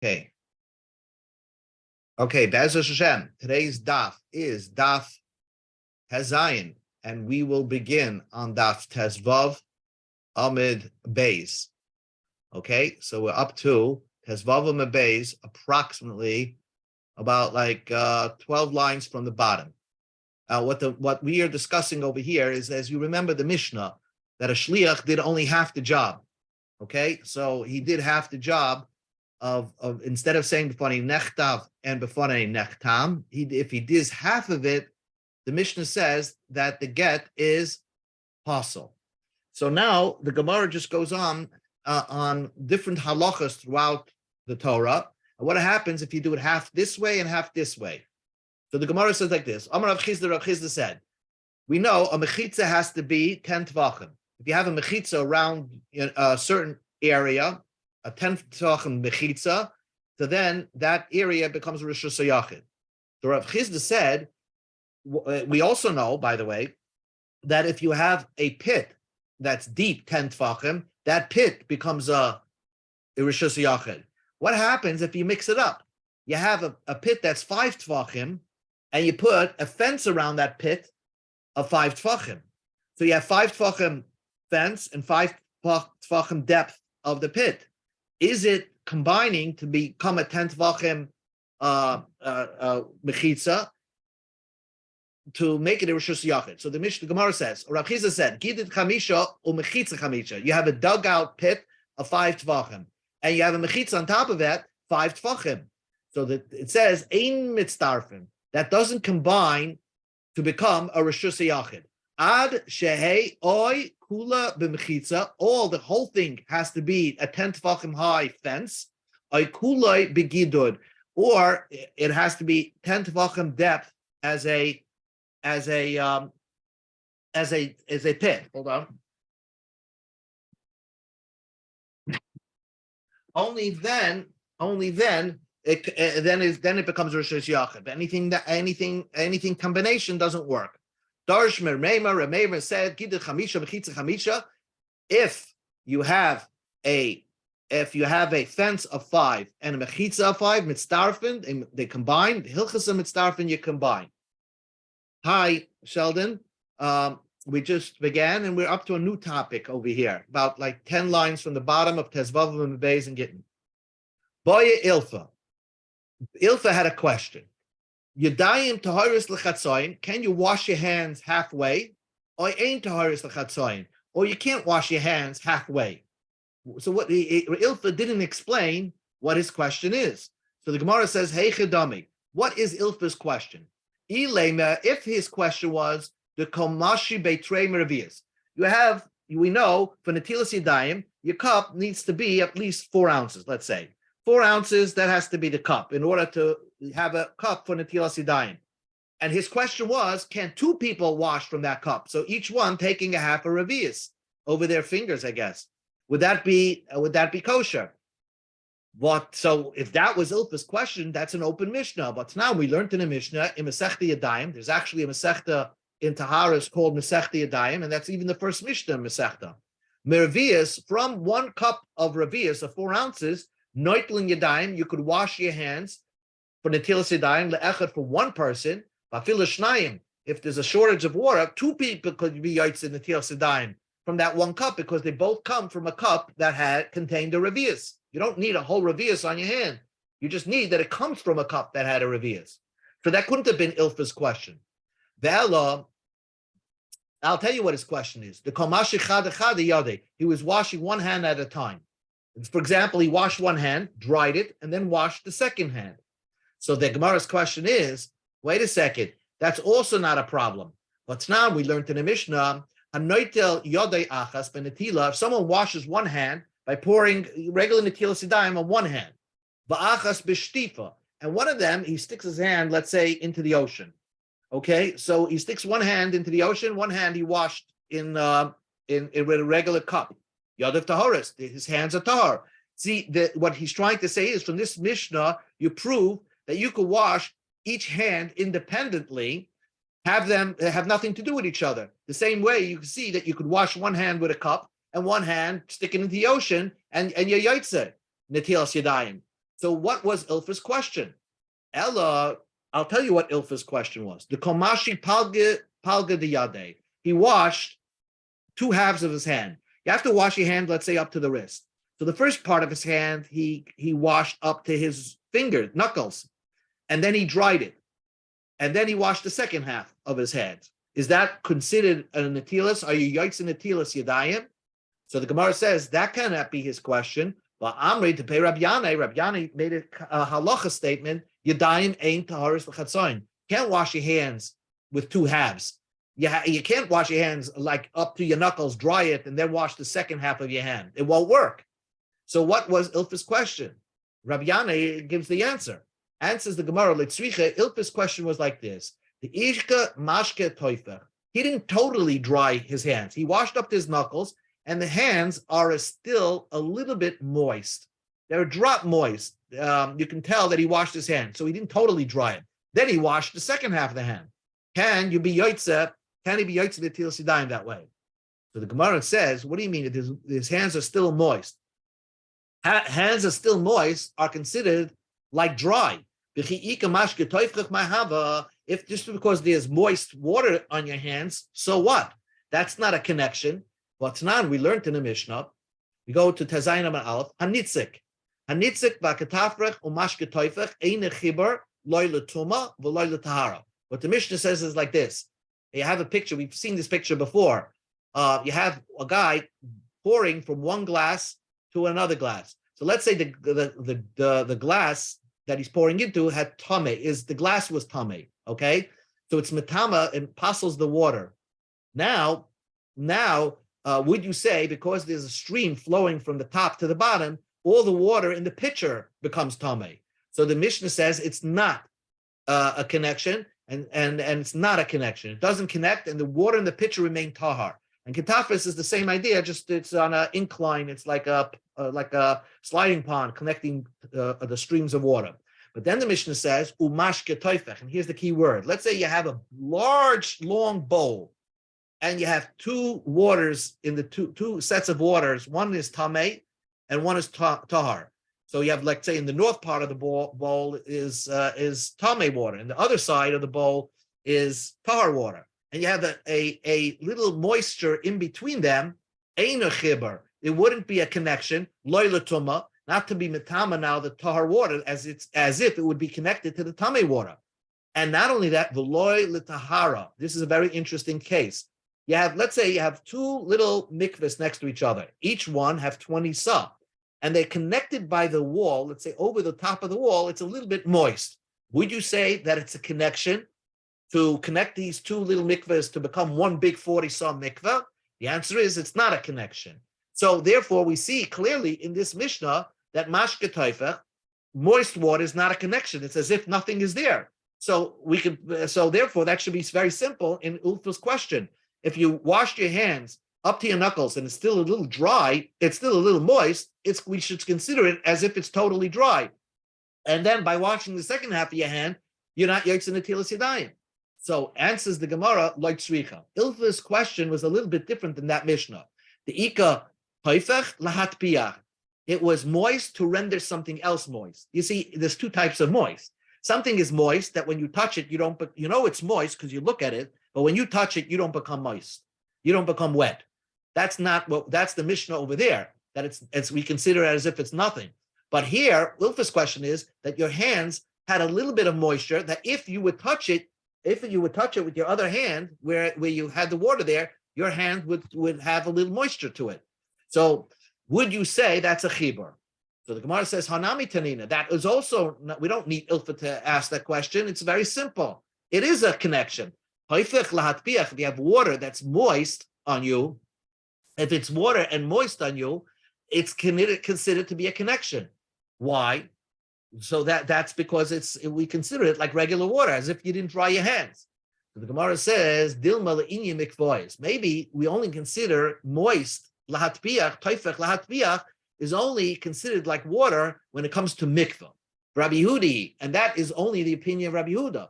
Okay. Okay, Be'ez Hashem. Today's daf is Daf Hazayin, and we will begin on Daf Tezvav Amid Beis. Okay, so we're up to Tezvav Amid Beis, approximately about 12 lines from the bottom. What we are discussing over here is, as you remember the Mishnah, that a shliach did only half the job. Okay, so he did half the job of instead of saying b'fanei nechtav and b'fanei nechtam, if he does half of it, the Mishnah says that the get is possible. So now the Gemara just goes on different halachas throughout the Torah. And what happens if you do it half this way and half this way? So the Gemara says like this: Amar Rav Chizda said, we know a mechitza has to be 10 tvachim. If you have a mechitza around a certain area, a 10 tvachim mechitza, so then that area becomes rishus hayachid. So Rav Chizda said, we also know, by the way, that if you have a pit that's deep 10 tvachim, that pit becomes a rishus hayachid. What happens if you mix it up? You have a pit that's 5 tvachim, and you put a fence around that pit of 5 tvachim. So you have 5 tvachim fence and 5 tvachim depth of the pit. Is it combining to become a 10 tvachim mechitza to make it a rishus yachid? So the Mishnah Gemara says, Rav Chizda said, Gidit chamisha u mechitza chamisha. You have a dugout pit of 5 tvachim, and you have a mechitza on top of that 5 tvachim. So that it says ein mitzdarfim. That doesn't combine to become a rishus yachid. Ad shehei oy kula b'mechitza. All the whole thing has to be a 10 tvachim high fence. Oy kulay begidud, or it has to be 10 tvachim depth as a pit. Hold on. Only then it becomes rishus yachid. Anything combination doesn't work. Darsh Meir said, Gidit chamisha mechitza chamisha. If you have a fence of 5 and a mechitza of 5, mitzdarfin, they combine. Hilchas and mitzdarfin, you combine. Hi, Sheldon. We just began, and we're up to a new topic over here, about 10 lines from the bottom of Tezvav and Beis and Gittin. Boya Ilfa. Ilfa had a question. Yadayim taharis lechatzoyin. Can you wash your hands halfway? Or ain't taharis lechatzoyin? Or you can't wash your hands halfway. So what Ilfa didn't explain what his question is. So the Gemara says, Hey Chedami, what is Ilfa's question? Ilema, if his question was the komashi beitrei meravias. We know for netilas yadayim, your cup needs to be at least 4 ounces, let's say. 4 ounces, that has to be the cup in order to have a cup for netilas yadayim. And his question was, can 2 people wash from that cup? So each one taking a half a revius over their fingers, I guess. Would that be kosher? So if that was Ilfa's question, that's an open Mishnah. But now we learned in a Mishnah, in Masechta Yadayim, there's actually a Masechta in Taharas called Masechta Yadayim, and that's even the first Mishnah in Masechta. Mervius, from 1 cup of revius of 4 ounces, Noitlin Yadayim, you could wash your hands for netilas yadayim le'echad for 1 person. Bafil shnayim, if there's a shortage of water, 2 people could be yaitz in netilas yadayim from that 1 cup, because they both come from a cup that contained a revius. You don't need a whole revius on your hand. You just need that it comes from a cup that had a revius. So that couldn't have been Ilfa's question. I'll tell you what his question is. The komashi chad echad yade. He was washing 1 hand at a time. For example, he washed 1 hand, dried it, and then washed the second hand. So the Gemara's question is, wait a second, that's also not a problem. But now we learned in the Mishnah, if someone washes 1 hand by pouring regular netilas yadayim on 1 hand, and one of them, he sticks his hand, let's say, into the ocean. Okay, so he sticks 1 hand into the ocean, 1 hand he washed in a regular cup. Yadav taharis, his hands are tahar. See, what he's trying to say is, from this Mishnah, you prove that you could wash each hand independently, have them have nothing to do with each other. The same way you can see that you could wash 1 hand with a cup and 1 hand stick it into the ocean, and you're yaitze, netilas yadayim. So what was Ilfa's question? Ella, I'll tell you what Ilfa's question was. The Komashi Palga Diyade. He washed two halves of his hand. You have to wash your hand, let's say, up to the wrist. So the first part of his hand, he washed up to his finger, knuckles, and then he dried it. And then he washed the second half of his hand. Is that considered a netilas? Are you yoitz in netilas yadayim? So the Gemara says that cannot be his question. But Amri to pay Rabbi Yanai made a halacha statement. Yadayim ain't taharis l'chatzayin. Can't wash your hands with two halves. You can't wash your hands like up to your knuckles, dry it, and then wash the second half of your hand. It won't work. So what was Ilfa's question? Rabbi Yanai gives the answer. Answers the Gemara, Litzricha, Ilfa's question was like this. The Ishka Mashke Toifer. He didn't totally dry his hands. He washed up his knuckles, and the hands are still a little bit moist. They're drop moist. You can tell that he washed his hands, so he didn't totally dry it. Then he washed the second half of the hand. Can he be yotzeh the til sidayim that way? So the Gemara says, what do you mean? His hands are still moist. Hands are still moist are considered like dry. If just because there's moist water on your hands, so what? That's not a connection. What's not? We learned in the Mishnah. We go to Tazayin Amar Aleph. Hanitzik v'akatafrech umashke toifech ein chibar loy letuma v'loy letahara. What the Mishnah says is like this. You have a picture. We've seen this picture before. You have a guy pouring from one glass to another glass. So let's say the glass that he's pouring into had tame. The glass was tame. Okay, so it's metama and passels the water. Now, would you say because there's a stream flowing from the top to the bottom, all the water in the pitcher becomes tame? So the Mishnah says it's not a connection, and it's not a connection. It doesn't connect, and the water in the pitcher remain tahar. And ketafris is the same idea, just it's on an incline. It's like a sliding pond connecting the streams of water. But then the Mishnah says umashke toifech, and here's the key word. Let's say you have a large, long bowl, and you have two waters in the two sets of waters. One is tamei, and one is tahar. So you have, like, say, in the north part of the bowl is tamei water, and the other side of the bowl is tahar water, and you have a little moisture in between them. Ein chibar. It wouldn't be a connection. Loy letuma, not to be metama now the tahar water as if it would be connected to the tamei water. And not only that, v'loy letahara. This is a very interesting case. Let's say you have two little mikvahs next to each other. Each one have 20 sa, and they're connected by the wall. Let's say over the top of the wall, it's a little bit moist. Would you say that it's a connection to connect these two little mikvahs to become one big 40 sa mikvah? The answer is it's not a connection. So therefore, we see clearly in this Mishnah that mashke toifech, moist water, is not a connection. It's as if nothing is there. So therefore, that should be very simple in Ulfa's question. If you washed your hands up to your knuckles and it's still a little dry, it's still a little moist, we should consider it as if it's totally dry. And then by washing the second half of your hand, you're not yotze netilas yadayim. So answers the Gemara like tzricha. Ilfa's question was a little bit different than that Mishnah. The ika toifech lahat piyach. It was moist to render something else moist. You see, there's two types of moist. Something is moist that when you touch it, you know it's moist because you look at it, but when you touch it, you don't become moist. You don't become wet. That's the Mishnah over there, that we consider it as if it's nothing. But here, Ilfa's question is that your hands had a little bit of moisture, that if you would touch it with your other hand, where you had the water there, your hand would have a little moisture to it. So would you say that's a chibur? So the Gemara says, Hanami Tanina. That is also, we don't need Ilfa to ask that question. It's very simple. It is a connection. If you have water that's moist on you, if it's water and moist on you, it's considered to be a connection. Why? So that's because we consider it like regular water, as if you didn't dry your hands. So the Gemara says, Dilma le'inya mikvois. Maybe we only consider moist lahatpiach, toifech lahatpiach, is only considered like water when it comes to mikvah. Rabbi Yehudi, and that is only the opinion of Rabbi Yehuda.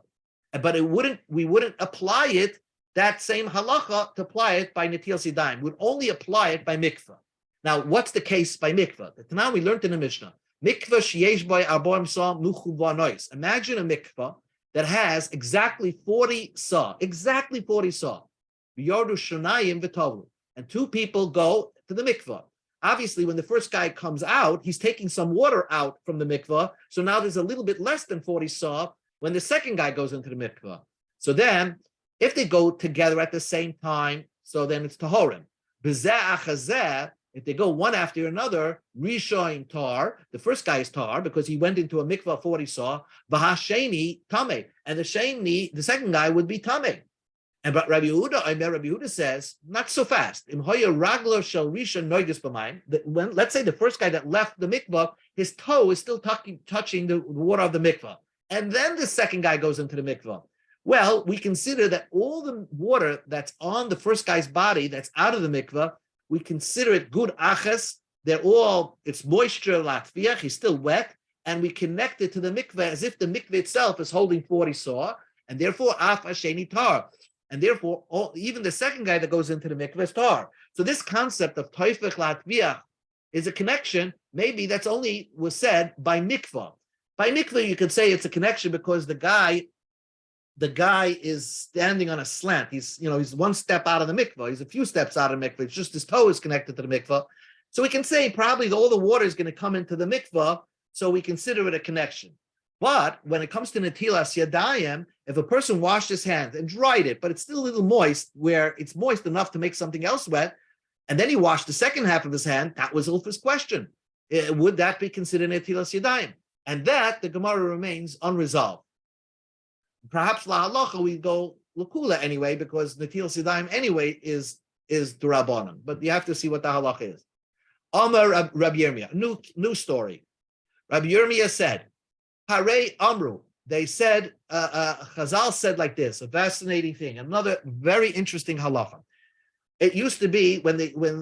But we wouldn't apply it, that same halacha, to apply it by netilas yadayim. We'd only apply it by mikvah. Now, what's the case by mikvah? Now we learned in the Mishnah. Mikvah sheyesh by arba'im sa nuchu v'anois. Imagine a mikvah that has exactly 40 saw, exactly 40 saw. V'yordu shanayim v'tovlu. And two people go to the mikvah. Obviously, when the first guy comes out, he's taking some water out from the mikvah. So now there's a little bit less than 40 saw when the second guy goes into the mikvah. So then, if they go together at the same time, so then it's tahorim. B'zeh achazeh, if they go one after another, Rishon tar, the first guy is tar because he went into a mikvah 40 saw, V'hasheni tame, and the second guy would be tame. And but Rabbi Yehuda says, not so fast. Let's say the first guy that left the mikvah, his toe is still touching the water of the mikvah. And then the second guy goes into the mikvah. Well, we consider that all the water that's on the first guy's body that's out of the mikvah, we consider it good achas. It's moisture, latviach, he's still wet, and we connect it to the mikvah as if the mikvah itself is holding 40 saw, and therefore af asheni tar. And therefore, even the second guy that goes into the mikvah is tar. So this concept of toifech latviach is a connection, maybe that's only was said by mikvah. By mikvah, you could say it's a connection because the guy is standing on a slant. He's one step out of the mikvah. He's a few steps out of the mikvah. It's just his toe is connected to the mikvah. So we can say probably all the water is going to come into the mikvah, so we consider it a connection. But when it comes to netilas yadayim, if a person washed his hands and dried it, but it's still a little moist, where it's moist enough to make something else wet, and then he washed the second half of his hand, that was Ulfa's question. Would that be considered netilas yadayim? And that, the Gemara remains unresolved. Perhaps la halacha we go lakula anyway, because netilas yadayim anyway is d'Rabbanan. But you have to see what the halacha is. Amar Rabbi Yirmiyah, new story. Rabbi Yirmiyah said, Harei Amru, they said, Chazal said like this, a fascinating thing, another very interesting halacha. It used to be when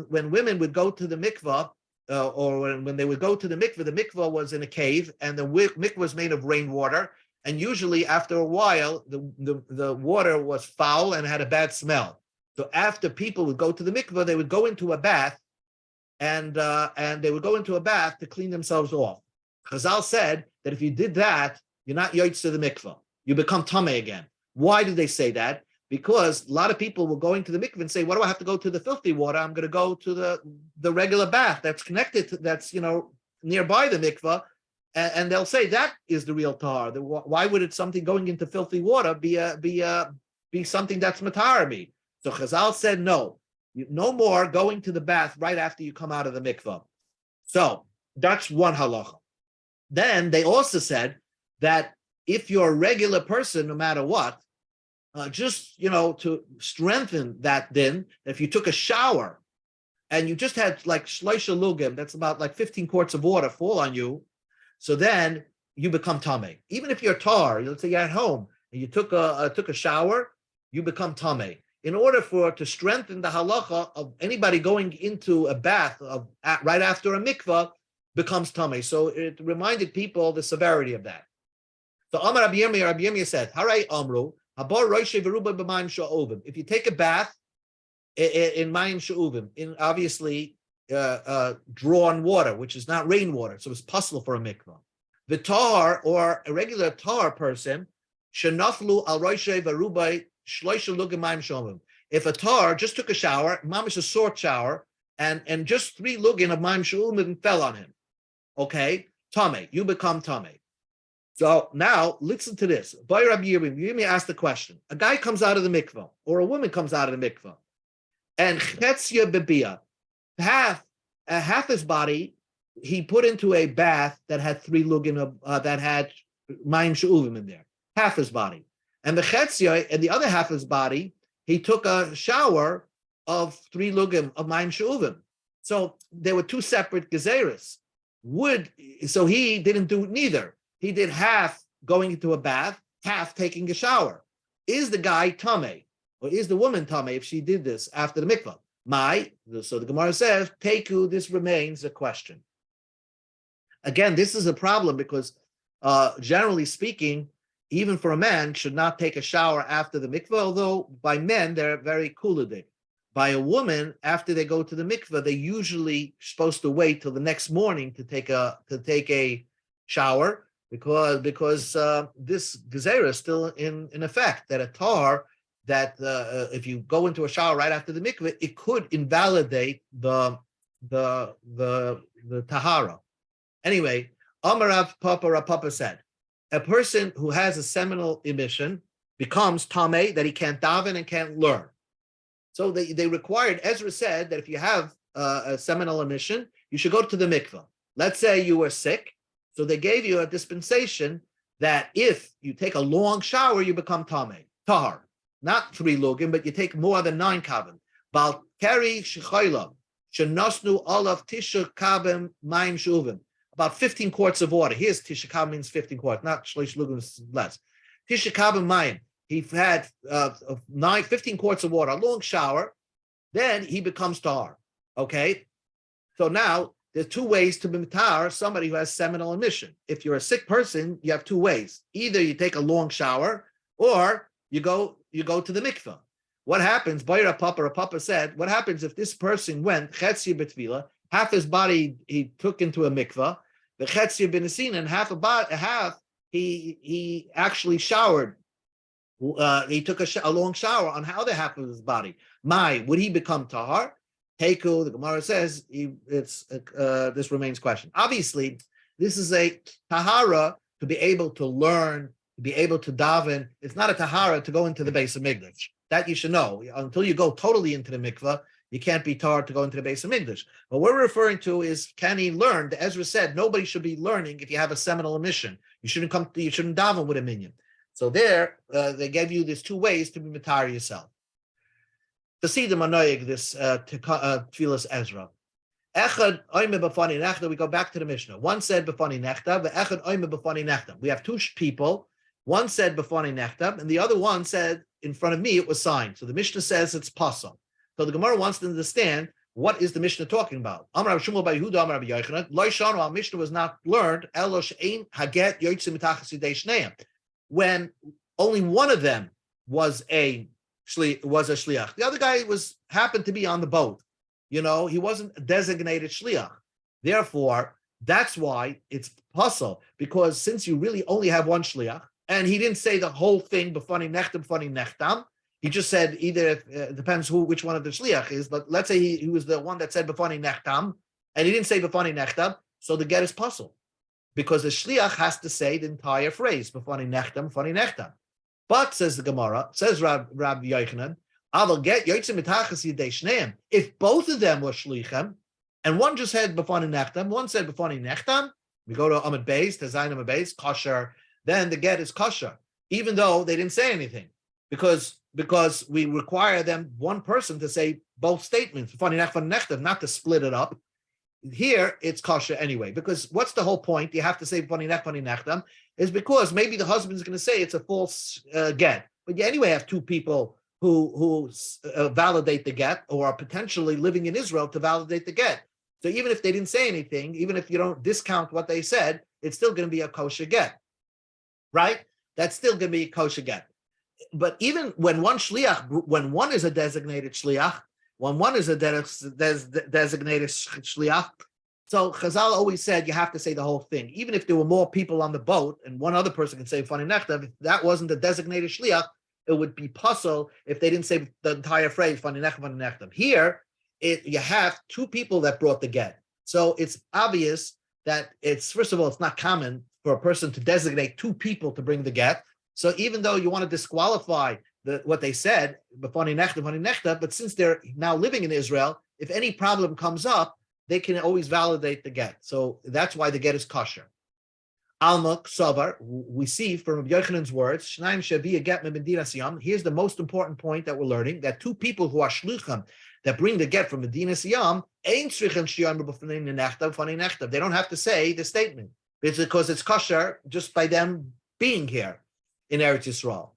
women would go to the mikvah, or when they would go to the mikvah was in a cave, and the mikvah was made of rainwater, and usually after a while, the water was foul and had a bad smell. So after people would go to the mikvah, they would go into a bath, and they would go into a bath to clean themselves off. Chazal said that if you did that, you're not yoitz to the mikvah. You become tameh again. Why did they say that? Because a lot of people were going to the mikvah and say, "What do I have to go to the filthy water? I'm going to go to the regular bath that's connected to, that's nearby the mikvah," and they'll say that is the real tar. Why would it something going into filthy water be something that's matarami? So Chazal said no more going to the bath right after you come out of the mikvah. So that's one halacha. Then they also said that if you're a regular person, no matter what, just to strengthen that din, if you took a shower and you just had like shloisha lugim, that's about like 15 quarts of water fall on you, so then you become tameh. Even if you're tar, let's say you're at home and you took a shower, you become tameh. In order to strengthen the halacha of anybody going into a bath right after a mikvah becomes tameh. So it reminded people the severity of that. So Amar Rabbi Yirmiyah said, Haray Amru, if you take a bath in mayim she'uvim, in obviously drawn water, which is not rainwater, so it's possible for a mikvah. The tar, or a regular tar person, shenaflu al roishay v'rubai shloisha lugim mayim she'uvim. If a tar just took a shower, mamish a short shower, and just 3 lugin of mayim she'uvim fell on him, okay, tameh, you become tameh. So now listen to this. By Rabbi Yirmiyah asked the question. A guy comes out of the mikvah, or a woman comes out of the mikvah, and chetzia bebia, half his body, he put into a bath that had 3 lugin that had mayim she'uvim in there. Half his body, and the chetzia, and the other half of his body, he took a shower of 3 lugim of mayim she'uvim. So there were 2 separate gezeres. So he didn't do neither. He did half going into a bath, half taking a shower. Is the guy tameh, or is the woman tameh if she did this after the mikvah? So the Gemara says, Teku, this remains a question. Again, this is a problem because generally speaking, even for a man, should not take a shower after the mikvah, although by men, they're very kuladik. By a woman, after they go to the mikveh, they're usually supposed to wait till the next morning to take a shower because this gezerah is still in effect. That a tar that if you go into a shower right after the mikveh, it could invalidate the tahara. Anyway, Amarav Papa said, a person who has a seminal emission becomes tameh, that he can't daven and can't learn. So they required, Ezra said that if you have a seminal emission, you should go to the mikveh. Let's say you were sick, so they gave you a dispensation that if you take a long shower, you become tameh, tahar. Not 3 lugim, but you take more than 9 kaven. Bal keri shechayla, shenosnu olav tisha kabem mayim shuvim. About 15 quarts of water. Here's tisha kabem means 15 quarts, not shlish lugim less. Tisha kabem mayim. He had 15 quarts of water, a long shower, then he becomes tar. Okay? So now there's 2 ways to be tar somebody who has seminal emission. If you're a sick person, you have 2 ways. Either you take a long shower or you go to the mikveh. What happens? Bayra Papa said, what happens if this person went chetzi betvila, half his body he took into a mikveh, the chetzi benesin, and half he actually showered. He took a long shower on the other half of his body. Would he become tahar? Heku, the Gemara says, this remains question. Obviously, this is a tahara to be able to learn, to be able to daven. It's not a tahara to go into the base of Mikdash. That you should know. Until you go totally into the mikveh, you can't be tahar to go into the base of Mikdash. What we're referring to is, can he learn? Ezra said, nobody should be learning if you have a seminal emission. You shouldn't daven with a minion. So there, they gave you these 2 ways to be matar yourself. To see the manoig, this tefillas Ezra. Echad oime b'fani nechta. We go back to the Mishnah. One said b'fani nechta, echad oime b'fani nechta. We have 2 people. One said b'fani nechta, and the other one said, in front of me, it was signed. So the Mishnah says it's pasal. So the Gemara wants to understand, what is the Mishnah talking about? Amar Rav Shmuel bar Yehuda, Amar Rabbi Yochanan, lo shanu, our Mishnah was not learned, elo she'ein haget yotzim mitachas yidei shneim. When only one of them was a shliach. The other guy happened to be on the boat. He wasn't a designated shliach. Therefore, that's why it's puzzle, because since you really only have one shliach, and he didn't say the whole thing, b'fani nechtam, he just said either, it depends which one of the shliach is, but let's say he was the one that said b'fani nechtam, and he didn't say b'fani nechtam, so the get is puzzle. Because the shliach has to say the entire phrase, b'fani nechtam. But, says the Gemara, says Rabbi Yochanan, I will get yotzim mitachas yidei shneim. If both of them were shlichem, and one just said b'fani nechtam, one said b'fani nechtam, we go to Amud Beis, to Zayin Amud Beis, kosher, then the get is kosher, even though they didn't say anything. Because we require them, one person, to say both statements, b'fani nechtam, not to split it up. Here it's kosher anyway, because what's the whole point? You have to say b'fani nechtam, is because maybe the husband's going to say it's a false get, but you anyway have 2 people who validate the get, or are potentially living in Israel to validate the get. So even if they didn't say anything, even if you don't discount what they said, it's still going to be a kosher get, right? That's still going to be a kosher get. But even when one is a designated shliach, when one is a designated shliach, so Chazal always said you have to say the whole thing. Even if there were more people on the boat and one other person can say b'fani nechtam, if that wasn't a designated shliach, it would be puzzle if they didn't say the entire phrase b'fani nechtam. Here, you have 2 people that brought the get. So it's obvious that first of all, it's not common for a person to designate 2 people to bring the get. So even though you want to disqualify what they said, b'fani nechtam, but since they're now living in Israel, if any problem comes up, they can always validate the get. So that's why the get is kosher. Alma Ksavar, we see from Rabbi Yochanan's words, Shnaim Shavi get Medina Siyam. Here's the most important point that we're learning, that 2 people who are shluchim, that bring the get from Medina Siyam, ain't strichen shiyam b'fani nechtam. They don't have to say the statement. It's because it's kosher just by them being here in Eretz Yisrael.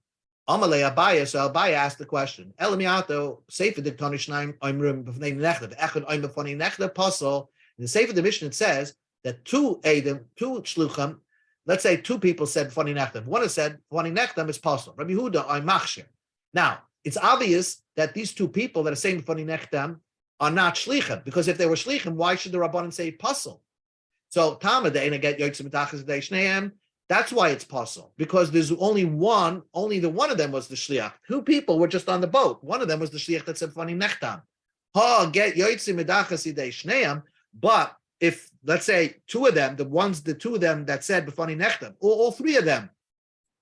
Amalei Abaya, so Abaya asked the question. Elamiato Sefer Diktoni Shnaim Oimrim b'fnei nechtav Echad Oim b'fani nechtav Pasol. In the Sefer Division it says that 2 shluchim, let's say 2 people said b'fani nechtav. One has said b'fani nechtav is Pasol. Rabbi Yehuda Oim Machshir. Now it's obvious that these two people that are saying b'fani nechtam are not shlichim, because if they were shlichim, why should the Rabbanan say puzzle? So Tama de'ena get yotzim mitachas shneim. That's why it's puzzle, because there's only one of them was the shliach. Two people were just on the boat. One of them was the shliach that said b'fani nechtam. Ha get yotzim mitachas shneim. But if, let's say, two of them, the two of them that said b'fani nechtam, all three of them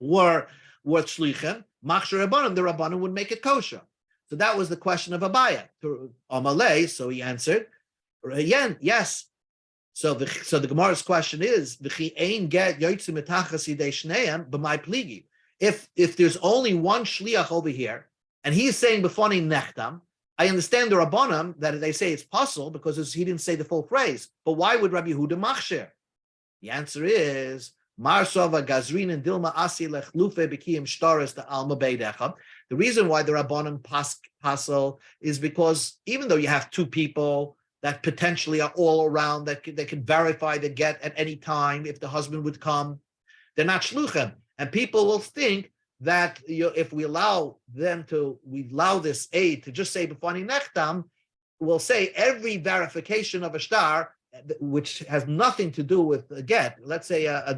were shlichim, machshir rabbanim, the rabbanim would make it kosher. So that was the question of Abaya to Amalei. So he answered, yes. So the Gemara's question is, if there's only one shliach over here, and he's saying b'fani nechtam, I understand the rabbanim that they say it's possible because he didn't say the full phrase. But why would Rabbi Yehuda machshir? The answer is, Marsova Gazrin and Dilma Asi Lechlufe Bikiyim Shtaris the Alma Beidecha. The reason why the Rabbanim pasel is because even though you have two people that potentially are all around, that they can verify the get at any time if the husband would come, they're not shluchim, and people will think that if we allow this aid to just say b'fani nechtam, we'll say every verification of a shtar, which has nothing to do with a get, let's say a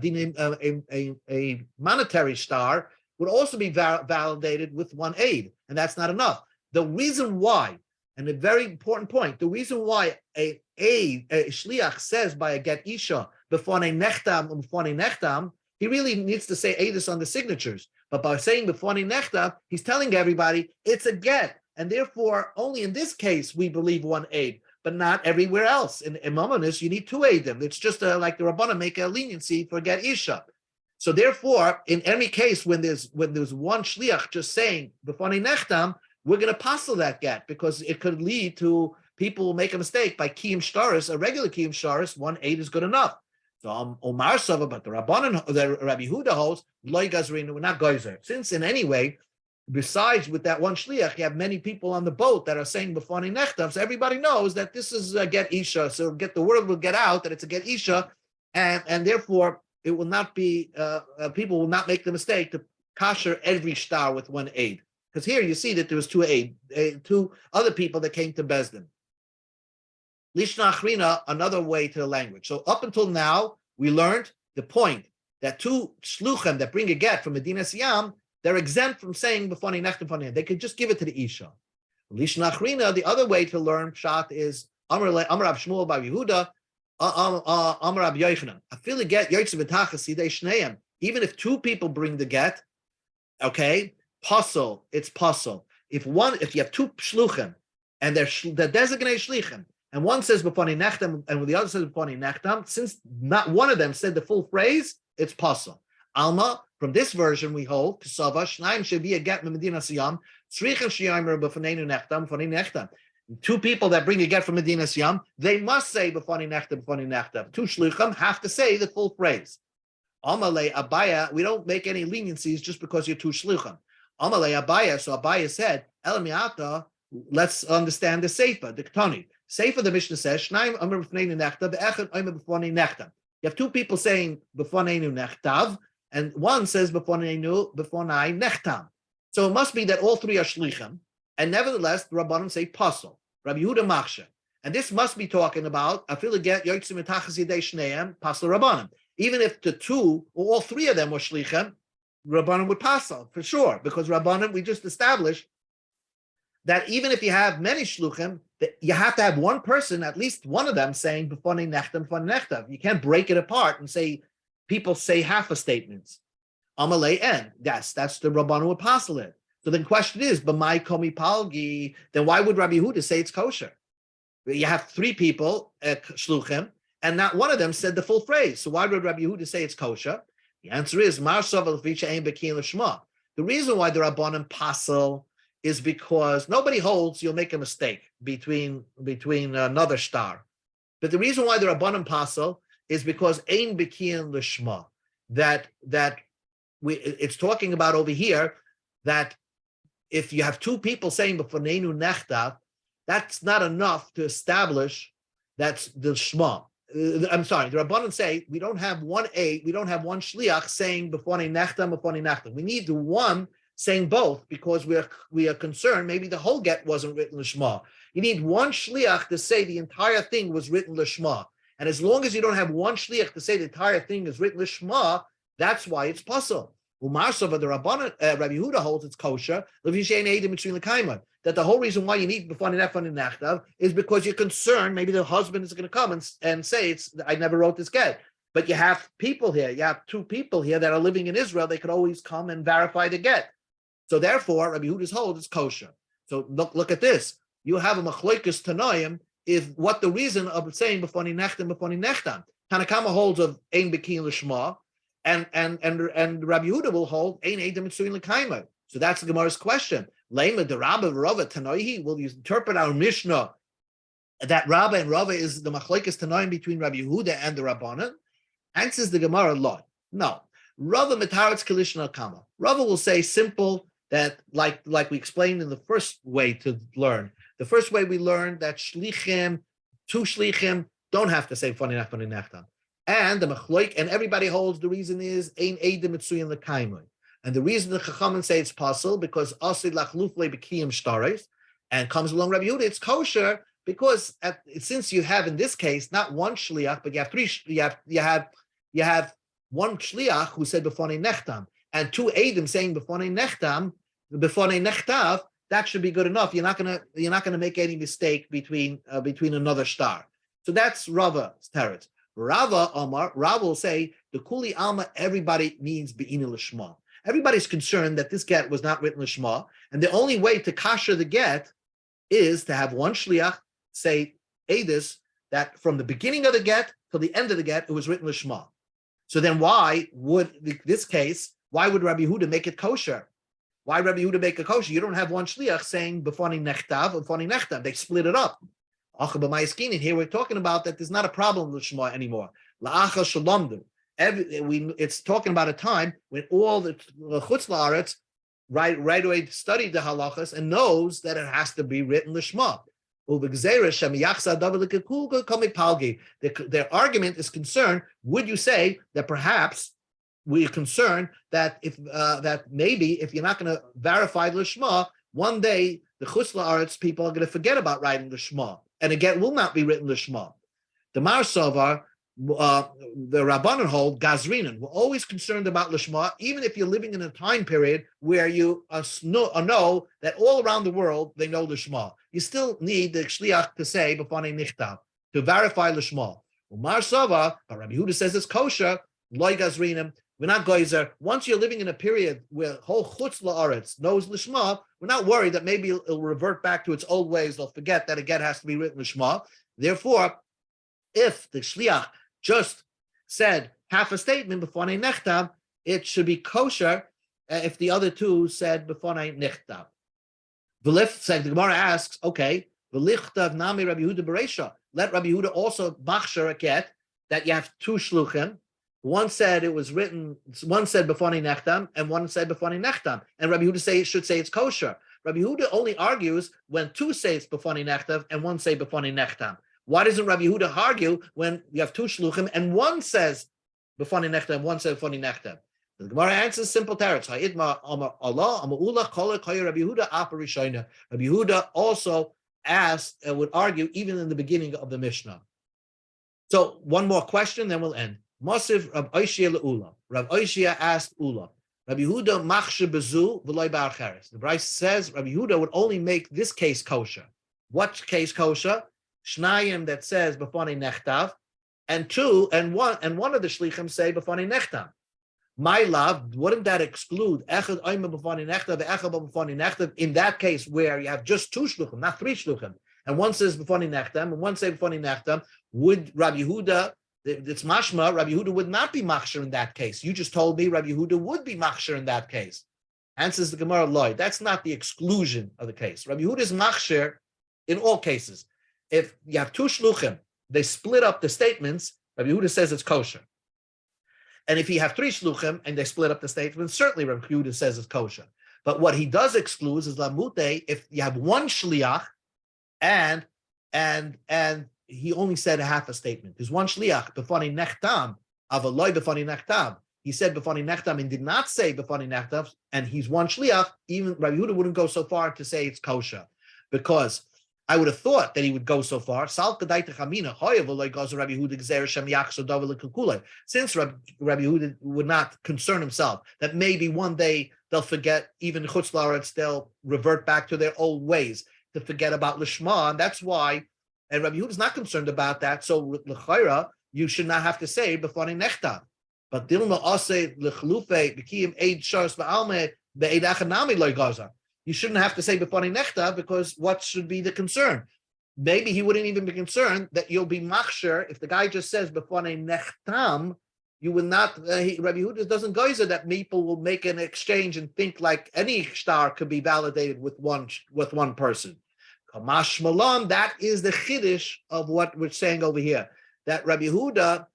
monetary shtar, would also be validated with one aid, and that's not enough. The reason why, and a very important point, the reason why a shliach says by a get isha b'fani nechtam, he really needs to say aidus on the signatures. But by saying b'fani nechtam, he's telling everybody it's a get, and therefore only in this case we believe one aid, but not everywhere else. In Mamonis, you need two aidim. It's just like the Rabbanan make a leniency for get isha. So therefore, in any case, when there's one shliach just saying b'fani nechtam, we're going to passel that get, because it could lead to people will make a mistake by kiyum shtaris, a regular kiyum shtaris, one aid is good enough. So Omar Sava, but the Rabbanan, the Rabbi Huda holds, loy gazrin, we're not geyser. Since in any way, besides with that one shliach, you have many people on the boat that are saying b'fani nechtam, so everybody knows that this is a get isha. So the word will get out that it's a get isha, and therefore it will not be people will not make the mistake to kasher every shtar with one aid. Because here you see that there was two other people that came to Bezdin. Lishna Achrina, another way to the language. So up until now, we learned the point that two shluchim that bring a get from Medina Siyam, they're exempt from saying b'fani nechtam. They could just give it to the Isha. Lishna Achrina, the other way to learn Pshat is Amar Rab Shmuel Bar Yehuda, Amar Rab Yochanan. I feel a get yotzei b'tachas sidei shneim. Even if two people bring the get, okay, puzzle, it's puzzle. If you have two shluchim and they're designated shlichim, and one says b'fani nechtam and the other says b'fani nechtam, since not one of them said the full phrase, it's puzzle. Alma, from this version we hold, Kesava, Shnaim Shevia get Medina Siyam, Tzrichim Shiyamer b'faneinu nechtam, b'fani nechtam. Two people that bring a get from Medina Siyam, they must say b'fani nechtam, b'fani nechtam. Two shluchim have to say the full phrase. Amalei Abaya, we don't make any leniencies just because you're two shluchim. Amalei Abaya, so Abaya said, Elamiata, let's understand the Seifa, the Ketani. Seifa, the Mishnah says, Shnaim Amr b'faneinu nechtam, be'echad Omer b'fani nechtam. You have two people saying b'faneinu nechtav, and one says b'fanai nechtam. So it must be that all three are shlichim, and nevertheless the Rabbanim say puzzle. Rabbi Yehuda machshir, and this must be talking about afilu get yotzim mitachas yidei shneim pasal Rabbanim. Even if the two or all three of them were shlichim, Rabbanim would pasal for sure, because Rabbanim, we just established that even if you have many shluchim, you have to have one person, at least one of them, saying b'fanai nechtam. You can't break it apart and say people say half a statements. Amalei en. That's the Rabbanu apostle it. So the question is, b'mai komi palgi, then why would Rabbi Yehuda say it's kosher? You have three people, shluchim, and not one of them said the full phrase. So why would Rabbi Yehuda say it's kosher? The answer is, mar sovel v'cha ein bekin l'shma. The reason why the Rabbanim pasel is because nobody holds you'll make a mistake between another star. But the reason why the Rabbanim pasel is because ein bekin l'shma, it's talking about over here that if you have two people saying b'faneinu nechtav, that's not enough to establish that's the shma. I'm sorry, the Rabbanan say we don't have one shliach saying b'fanei nechtam. We need the one saying both because we are concerned maybe the whole get wasn't written l'shma. You need one shliach to say the entire thing was written l'shma. And as long as you don't have one shliach to say the entire thing is written l'shma, that's why it's possible. Umarsova, the Rabbi Yehuda holds it's kosher. That the whole reason why you need before nechtav is because you're concerned maybe the husband is going to come and say I never wrote this get. But you have people here. You have two people here that are living in Israel. They could always come and verify the get. So therefore, Rabbi Yehuda's hold is kosher. So look at this. You have a machlokes tanoim is what the reason of saying before nechtam. Tanakama holds of ein bekin l'shma. And Rabbi Yehuda will hold ein edem mitzuyin l'kaima. So that's the Gemara's question. Lema de Rabba Rava Tanoihi. Will you interpret our Mishnah that Rabba and Rava is the machlokes tanoim between Rabbi Yehuda and the Rabbanan? Answers the Gemara, Lord. No. Rava mitaretz kalishna kama. Rava will say simple that like we explained in the first way to learn. The first way we learned that shlichim, two shlichim don't have to say fani nechtam. And the machloik, and everybody holds the reason is ein edim mitzuyin l'kaimoi. And the reason the Chachamim say it's possible because asid lachluf lebekiyim shtares, and comes along Rabbi Yehuda, it's kosher because since you have in this case not one shliach, but you have three. You have one shliach who said b'fonei nechtam, and two edim saying b'fonei nechtam, b'fonei nechtav. That should be good enough. You're not gonna make any mistake between another star. So that's Rava's teretz. Rava will say the kuli alma. Everybody means be'ina l'shma. Everybody's concerned that this get was not written l'shma, and the only way to kasher the get is to have one shliach say edus that from the beginning of the get till the end of the get it was written l'shma. So then why would Rabbi Yehuda make it kosher? Why Rabbi Yehuda make it kosher? You don't have one shliach saying b'fani nechtav and b'fani nechtav. They split it up. Here we're talking about that there's not a problem with Shema anymore. It's talking about a time when all the chutz la'aretz right away studied the halachas and knows that it has to be written l'shma. Their argument is concerned. Would you say that perhaps we're concerned that that maybe if you're not going to verify the l'shma, one day the chutz la'aretz people are going to forget about writing the l'shma, and again will not be written l'shma. The Mar Sovar, the Rabbanan hold Gazrinan. We're always concerned about l'shma, even if you're living in a time period where you know that all around the world they know l'shma. You still need the shliach to say b'fanei nichtav to verify l'shma. Umar Sava, but Rabbi Yehuda says it's kosher. Loy Gazrinan. We're not goyzer. Once you're living in a period where whole chutz la'aretz knows l'shma, we're not worried that maybe it'll revert back to its old ways. They'll forget that a get has to be written l'shma. Therefore, if the shliach just said half a statement b'fonei nechtav, it should be kosher if the other two said b'fonei nechtav. The Gemara asks, okay, v'lichtav nami Rabbi Yehuda bereisha. Let Rabbi Yehuda also machsher a get that you have two shluchim. One said it was written. One said b'fonei nechtam, and one said b'fonei nechtam. And Rabbi Yehuda should say it's kosher. Rabbi Yehuda only argues when two say it's b'fonei nechtam and one say b'fonei nechtam. Why doesn't Rabbi Yehuda argue when you have two shluchim and one says b'fonei nechtam and one says b'fonei nechtam? The Gemara answers simple teretz. Rabbi Yehuda also asked and would argue even in the beginning of the Mishnah. So one more question, then we'll end. Mosiv Rav Oishia le'ula. Rav Oishia asked Ula. Rabbi Yehuda machshe bezu v'loy bar cheres. The Bryce says Rabbi Yehuda would only make this case kosher. What case kosher? Shnayim that says b'fonei nechtav, and one of the shlichim say b'fonei nechtav. My love, wouldn't that exclude echad oimer b'fonei nechtav, echad b'fonei nechtav in that case where you have just two shluchim, not three shluchim, and one says b'fonei nechtam and one says b'fonei nechtam? Would Rabbi Yehuda? It's mashma. Rabbi Yehuda would not be machsher in that case. You just told me Rabbi Yehuda would be machsher in that case. Answers the Gemara Lloyd. That's not the exclusion of the case. Rabbi Yehuda is machsher in all cases. If you have two shluchim, they split up the statements. Rabbi Yehuda says it's kosher. And if you have three shluchim and they split up the statements, certainly Rabbi Yehuda says it's kosher. But what he does exclude is lamute. If you have one shliach and he only said half a statement. There's one shliach b'fonei nechtam, avaloi b'fonei nechtam. he said b'fani nechtam and did not say b'fani nechtam, and he's one shliach, even Rabbi Yehuda wouldn't go so far to say it's kosher, because I would have thought that he would go so far. Since Rabbi Yehuda would not concern himself that maybe one day they'll forget, even Chutz La'aretz, they'll revert back to their old ways to forget about Lishma, and that's why. And Rabbi Yehuda is not concerned about that. So l'chayra, you should not have to say b'fani nechtam. But Dilma Ase L'chlufe B'kiyim Eid Shars Ba'alme Be'eid Achanami Loy Gaza. You shouldn't have to say b'fani nechta, because what should be the concern? Maybe he wouldn't even be concerned that you'll be machsher if the guy just says b'fani nechtam. You will not. Rabbi Yehuda doesn't geyser that people will make an exchange and think like any shtar could be validated with one person. Kamash Malam. That is the chiddush of what we're saying over here. That Rabbi Yehuda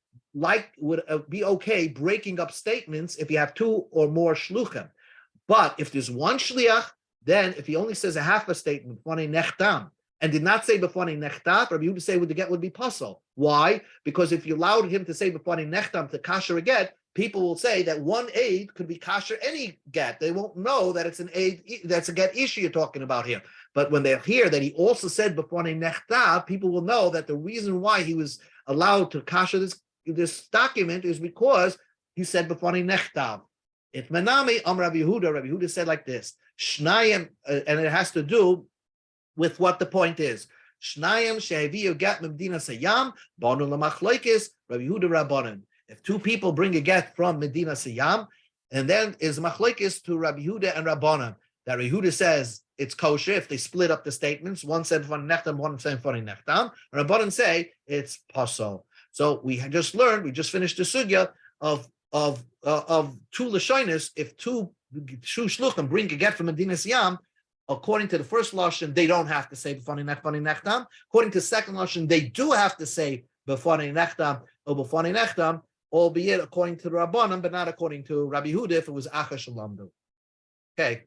would be okay breaking up statements if you have two or more shluchim. But if there's one shliach, then if he only says a half a statement, b'fani nechtam, and did not say b'fani nechtam, Rabbi Yehuda say the get would be puzzle. Why? Because if you allowed him to say b'fani nechtam to kasher a get, people will say that one aid could be kasher any get. They won't know that it's an aid, that's a get issue you're talking about here. But when they hear that he also said b'fani nechtam, people will know that the reason why he was allowed to kasher this document is because he said b'fani nechtam. It menami Rabbi Yehuda. Rabbi Yehuda said like this: Shnayim, and it has to do with what the point is. Shnayim she'aviyu get Medina Sayam banu lamachloikis Rabbi Yehuda Rabbanan. If two people bring a get from Medina Sayam, and then is machlokes to Rabbi Yehuda and Rabbanan, that Rabbi Yehuda says it's kosher if they split up the statements. One said b'fani nechtam, one said b'fani nechtam. Rabbanan say it's pasol. So we just learned, we just finished the sugya of two lashonis. If two shluchim bring a get from Medina Siyam, according to the first lashon, they don't have to say b'fani nechtam. According to the second lashon, they do have to say b'fani nechtam or b'fani nechtam, albeit according to the Rabbanan, but not according to Rabbi Yehuda if it was acha shalamdu. Okay.